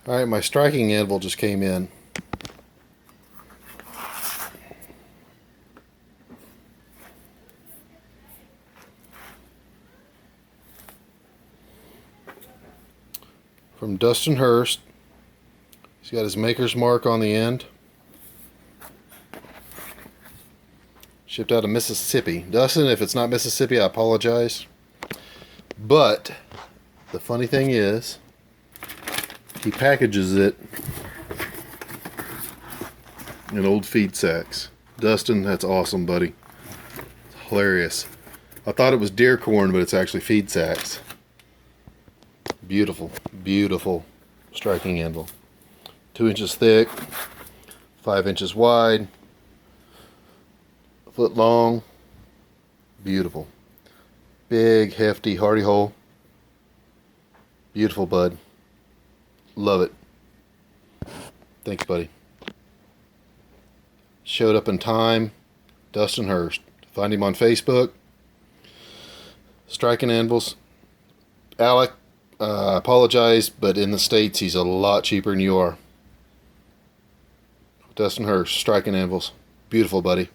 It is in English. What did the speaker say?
Alright, my striking anvil just came in. From Dustin Hearst. He's got his maker's mark on the end. Shipped out of Mississippi. Dustin, if it's not Mississippi, I apologize. But the funny thing is, he packages it in old feed sacks. Dustin, that's awesome, buddy. It's hilarious. I thought it was deer corn, but it's actually feed sacks. Beautiful, beautiful striking anvil. 2 inches thick, 5 inches wide, a foot long. Beautiful. Big, hefty, hardy hole. Beautiful, bud. Love it. Thanks, buddy. Showed up in time. Dustin Hearst. Find him on Facebook. Striking anvils. Alec, I apologize, but in the States he's a lot cheaper than you are. Dustin Hearst, striking anvils. Beautiful, buddy.